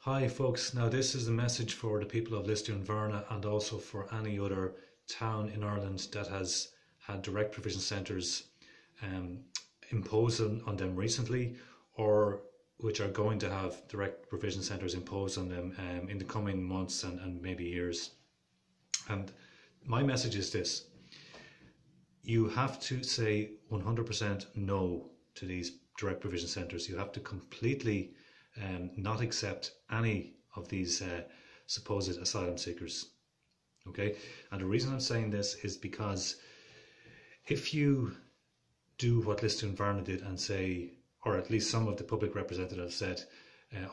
Hi folks, now this is a message for the people of Lisdoonvarna and also for any other town in Ireland that has had direct provision centres imposed on them recently, or which are going to have direct provision centres imposed on them in the coming months and maybe years. And my message is this: you have to say 100% no to these direct provision centres. You have to completely not accept any of these supposed asylum seekers. Okay, and the reason I'm saying this is because if you do what Lisdoonvarna did and say, or at least some of the public representatives said,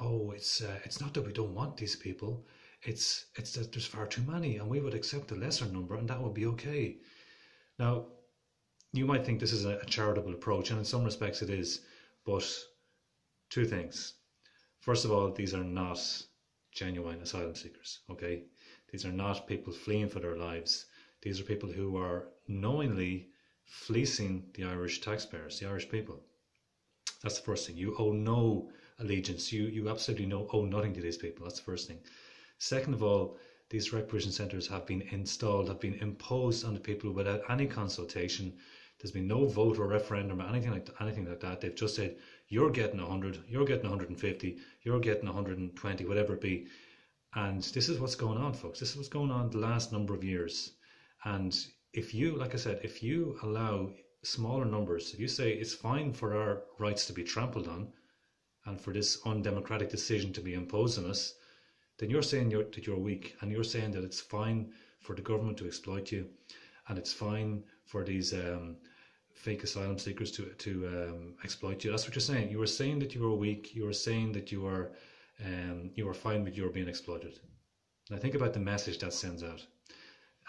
oh, it's not that we don't want these people, it's that there's far too many and we would accept a lesser number and that would be okay. Now, you might think this is a charitable approach, and in some respects it is, but two things. First of all, these are not genuine asylum seekers, okay? These are not people fleeing for their lives. These are people who are knowingly fleecing the Irish taxpayers, the Irish people. That's the first thing. You owe no allegiance. You absolutely owe nothing to these people. That's the first thing. Second of all, these direct provision centres have been installed, have been imposed on the people without any consultation. There's been no vote or referendum or anything like that. They've just said, you're getting 100, you're getting 150, you're getting 120, whatever it be. And this is what's going on, folks. This is what's going on the last number of years. And if you, like I said, if you allow smaller numbers, if you say it's fine for our rights to be trampled on and for this undemocratic decision to be imposed on us, then you're saying that you're weak, and you're saying that it's fine for the government to exploit you, and it's fine for these fake asylum seekers to exploit you. That's what you're saying. You were saying that you were weak. You were saying that you were fine with your being exploited. Now think about the message that sends out.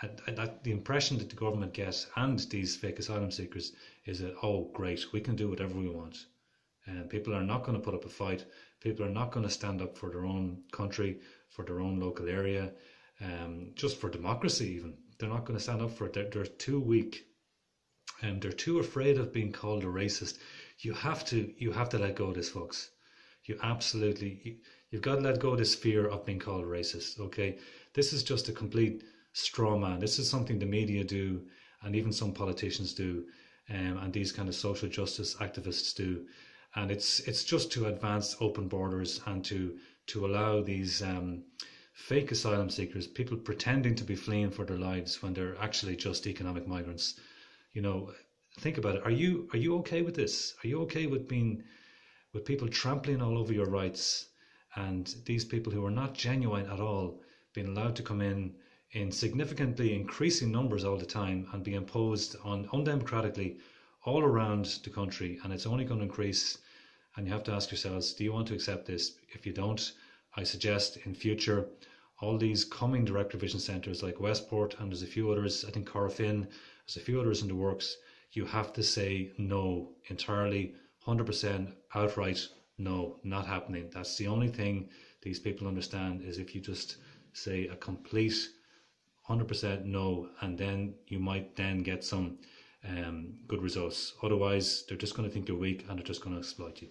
And the impression that the government gets and these fake asylum seekers is that, oh great, we can do whatever we want. And people are not going to put up a fight. People are not going to stand up for their own country, for their own local area, just for democracy even. They're not going to stand up for it. They're too weak. And they're too afraid of being called a racist. You have to let go of this, folks. You've got to let go of this fear of being called a racist, okay? This is just a complete straw man. This is something the media do, and even some politicians do, and these kind of social justice activists do. And it's just to advance open borders and to allow these fake asylum seekers, people pretending to be fleeing for their lives when they're actually just economic migrants. You know, think about it. Are you okay with this? Are you okay with people trampling all over your rights, and these people who are not genuine at all being allowed to come in significantly increasing numbers all the time and be imposed on undemocratically all around the country, and it's only going to increase? And you have to ask yourselves, do you want to accept this? If you don't, I suggest in future all these coming direct provision centres like Westport, and there's a few others, I think Corofin, there's a few others in the works, you have to say no entirely, 100% outright no, not happening. That's the only thing these people understand, is if you just say a complete 100% no, and then you might then get some good results. Otherwise, they're just going to think you're weak and they're just going to exploit you.